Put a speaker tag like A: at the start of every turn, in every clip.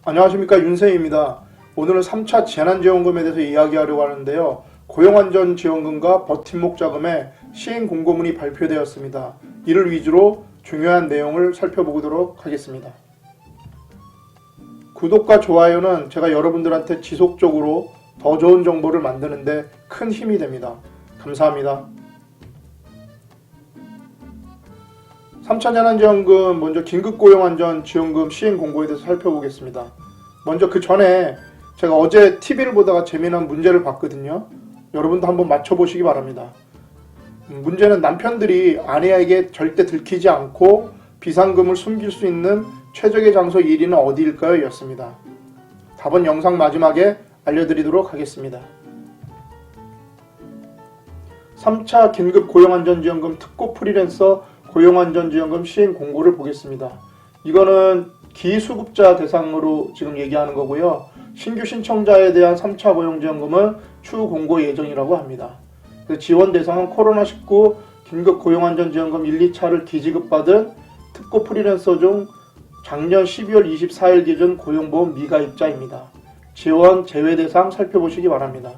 A: 안녕하십니까, 윤세입니다. 오늘은 3차 재난지원금에 대해서 이야기하려고 하는데요. 고용안전지원금과 버팀목 자금의 시행 공고문이 발표되었습니다. 이를 위주로 중요한 내용을 살펴보도록 하겠습니다. 구독과 좋아요는 제가 여러분들한테 지속적으로 더 좋은 정보를 만드는데 큰 힘이 됩니다. 감사합니다. 3차 재난지원금 먼저 긴급고용안전지원금 시행 공고에 대해서 살펴보겠습니다. 먼저 그 전에 제가 어제 TV를 보다가 재미난 문제를 봤거든요. 여러분도 한번 맞춰보시기 바랍니다. 문제는 남편들이 아내에게 절대 들키지 않고 비상금을 숨길 수 있는 최적의 장소 1위는 어디일까요? 였습니다. 답은 영상 마지막에 알려드리도록 하겠습니다. 3차 긴급고용안전지원금 특고 프리랜서 고용안전지원금 시행 공고를 보겠습니다. 이거는 기수급자 대상으로 지금 얘기하는 거고요. 신규 신청자에 대한 3차 고용지원금은 추후 공고 예정이라고 합니다. 지원 대상은 코로나19 긴급고용안전지원금 1, 2차를 기지급받은 특고 프리랜서 중 작년 12월 24일 기준 고용보험 미가입자입니다. 지원 제외 대상 살펴보시기 바랍니다.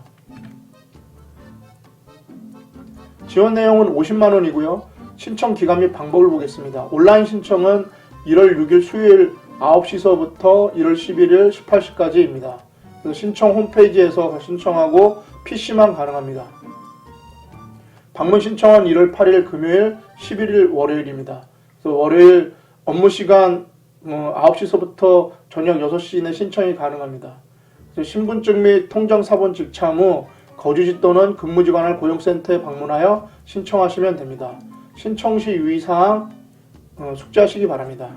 A: 지원 내용은 50만원이고요. 신청 기간 및 방법을 보겠습니다. 온라인 신청은 1월 6일 수요일 9시서부터 1월 11일 18시까지입니다. 신청 홈페이지에서 신청하고 PC만 가능합니다. 방문 신청은 1월 8일 금요일, 11일 월요일입니다. 그래서 월요일 업무 시간 9시서부터 저녁 6시 내 신청이 가능합니다. 신분증 및 통장 사본 집참 후 거주지 또는 근무지 관할 고용센터에 방문하여 신청하시면 됩니다. 신청 시 유의사항 숙지하시기 바랍니다.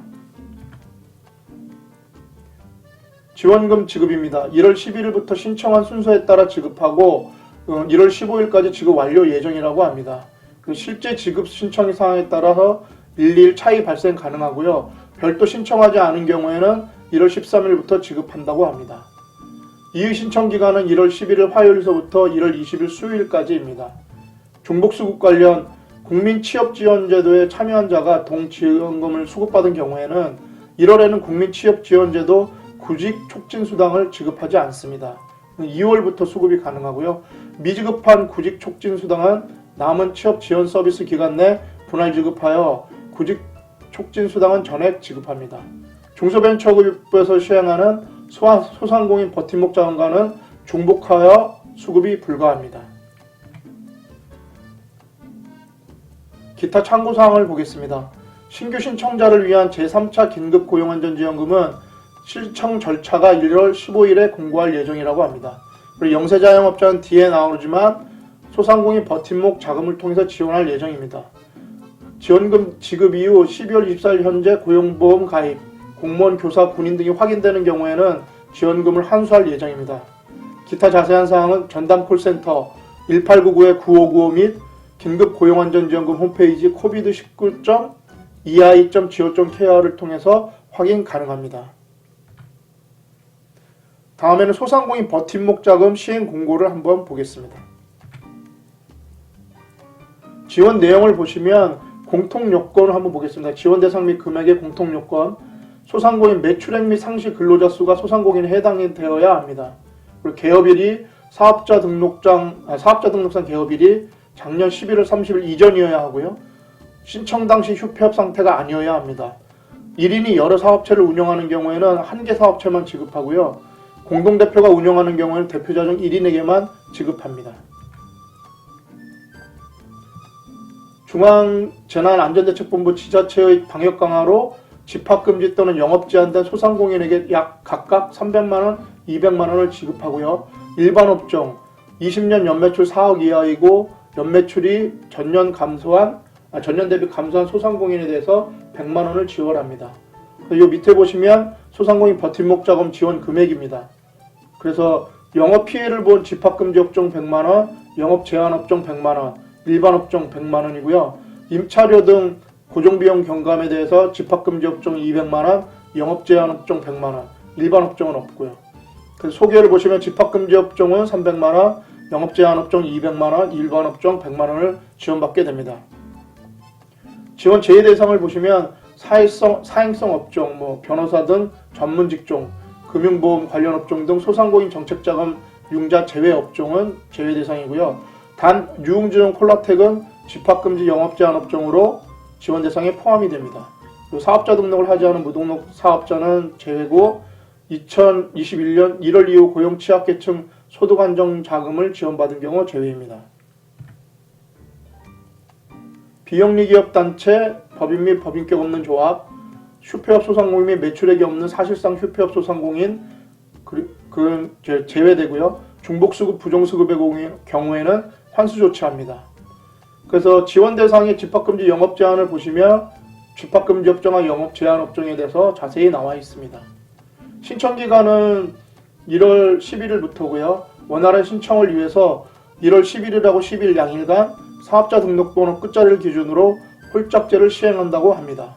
A: 지원금 지급입니다. 1월 11일부터 신청한 순서에 따라 지급하고 1월 15일까지 지급 완료 예정이라고 합니다. 실제 지급 신청 사항에 따라서 일일 차이 발생 가능하고요. 별도 신청하지 않은 경우에는 1월 13일부터 지급한다고 합니다. 이의 신청 기간은 1월 11일 화요일서부터 1월 20일 수요일까지입니다. 중복수급 관련 국민취업지원제도에 참여한 자가 동지원금을 수급받은 경우에는 1월에는 국민취업지원제도 구직촉진수당을 지급하지 않습니다. 2월부터 수급이 가능하고요. 미지급한 구직촉진수당은 남은 취업지원 서비스 기간 내 분할 지급하여 구직촉진수당은 전액 지급합니다. 중소벤처기업부에서 시행하는 소상공인 버팀목 자금과는 중복하여 수급이 불가합니다. 기타 참고사항을 보겠습니다. 신규 신청자를 위한 제3차 긴급고용안전지원금은 신청 절차가 1월 15일에 공고할 예정이라고 합니다. 그리고 영세자영업자는 뒤에 나오지만 소상공인 버팀목 자금을 통해서 지원할 예정입니다. 지원금 지급 이후 12월 24일 현재 고용보험 가입, 공무원, 교사, 군인 등이 확인되는 경우에는 지원금을 환수할 예정입니다. 기타 자세한 사항은 전담 콜센터 1899-9595 및 긴급고용안전지원금 홈페이지 covid19.ei.go.kr을 통해서 확인 가능합니다. 다음에는 소상공인 버팀목 자금 시행 공고를 한번 보겠습니다. 지원 내용을 보시면 공통요건을 한번 보겠습니다. 지원 대상 및 금액의 공통요건, 소상공인 매출액 및 상시 근로자 수가 소상공인에 해당이 되어야 합니다. 그리고 개업일이 사업자 등록상 개업일이 작년 11월 30일 이전이어야 하고요. 신청 당시 휴폐업 상태가 아니어야 합니다. 1인이 여러 사업체를 운영하는 경우에는 한 개 사업체만 지급하고요. 공동대표가 운영하는 경우에는 대표자 중 1인에게만 지급합니다. 중앙재난안전대책본부 지자체의 방역 강화로 집합금지 또는 영업 제한된 소상공인에게 약 각각 300만원, 200만원을 지급하고요. 일반 업종 20년 연매출 4억 이하이고 연매출이 전년 대비 감소한 소상공인에 대해서 100만원을 지원합니다. 이 밑에 보시면 소상공인 버팀목 자금 지원 금액입니다. 그래서 영업 피해를 본 집합금지 업종 100만원, 영업 제한 업종 100만원, 일반 업종 100만원이고요. 임차료 등 고정비용 경감에 대해서 집합금지 업종 200만원, 영업 제한 업종 100만원, 일반 업종은 없고요. 그래서 소개를 보시면 집합금지 업종은 300만원, 영업 제한 업종 200만원, 일반 업종 100만원을 지원받게 됩니다. 지원 제외 대상을 보시면 사행성 업종, 변호사 등 전문 직종, 금융보험 관련 업종 등 소상공인 정책자금 융자 제외 업종은 제외 대상이고요. 단 유흥주점 콜라텍은 집합금지 영업 제한 업종으로 지원 대상에 포함이 됩니다. 사업자 등록을 하지 않은 무등록 사업자는 제외고 2021년 1월 이후 고용 취약계층 소득 안정 자금을 지원받은 경우 제외입니다. 비영리기업 단체, 법인 및 법인격 없는 조합, 휴폐업 소상공인 및 매출액이 없는 사실상 휴폐업 소상공인 그 제외되고요. 중복수급, 부정수급의 경우에는 환수 조치합니다. 그래서 지원 대상의 집합금지 영업 제한을 보시면 집합금지 업종과 영업 제한 업종에 대해서 자세히 나와 있습니다. 신청 기간은 1월 11일부터고요. 원활한 신청을 위해서 1월 10일이라고 10일 양일간 사업자 등록번호 끝자리를 기준으로 홀짝제를 시행한다고 합니다.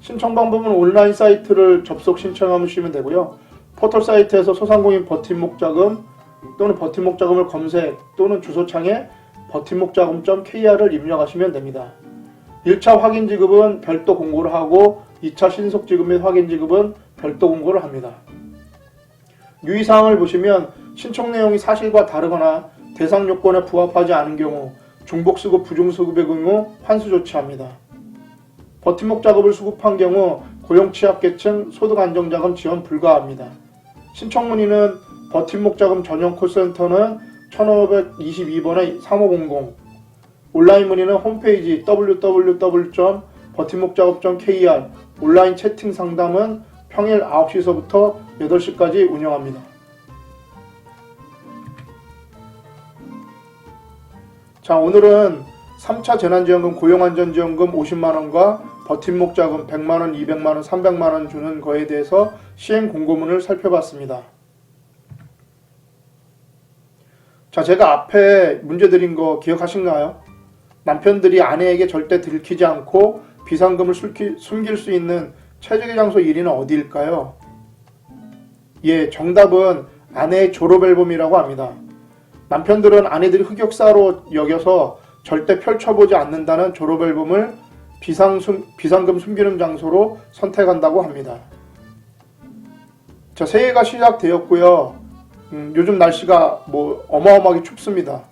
A: 신청 방법은 온라인 사이트를 접속 신청하시면 되고요. 포털 사이트에서 소상공인 버팀목 자금 또는 버팀목 자금을 검색 또는 주소창에 버팀목자금.kr을 입력하시면 됩니다. 1차 확인 지급은 별도 공고를 하고 2차 신속 지급 및 확인 지급은 별도 공고를 합니다. 유의사항을 보시면 신청 내용이 사실과 다르거나 대상 요건에 부합하지 않은 경우 중복수급, 부중수급의 경우 환수 조치합니다. 버팀목 작업을 수급한 경우 고용취약계층 소득안정자금 지원 불가합니다. 신청 문의는 버팀목 자금 전용 콜센터는 1522번에 3500, 온라인 문의는 홈페이지 www.버팀목작업.kr 온라인 채팅 상담은 평일 9시서부터 8시까지 운영합니다. 자, 오늘은 3차 재난지원금 고용안전지원금 50만원과 버팀목 자금 100만원, 200만원, 300만원 주는 거에 대해서 시행 공고문을 살펴봤습니다. 자, 제가 앞에 문제 드린 거 기억하신가요? 남편들이 아내에게 절대 들키지 않고 비상금을 숨길 수 있는 최적의 장소 1위는 어디일까요? 예, 정답은 아내의 졸업 앨범이라고 합니다. 남편들은 아내들이 흑역사로 여겨서 절대 펼쳐보지 않는다는 졸업 앨범을 비상금 숨기는 장소로 선택한다고 합니다. 자, 새해가 시작되었고요. 요즘 날씨가 어마어마하게 춥습니다.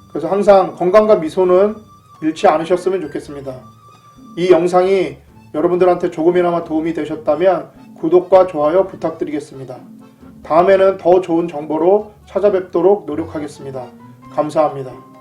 A: 그래서 항상 건강과 미소는 잃지 않으셨으면 좋겠습니다. 이 영상이 여러분들한테 조금이나마 도움이 되셨다면 구독과 좋아요 부탁드리겠습니다. 다음에는 더 좋은 정보로 찾아뵙도록 노력하겠습니다. 감사합니다.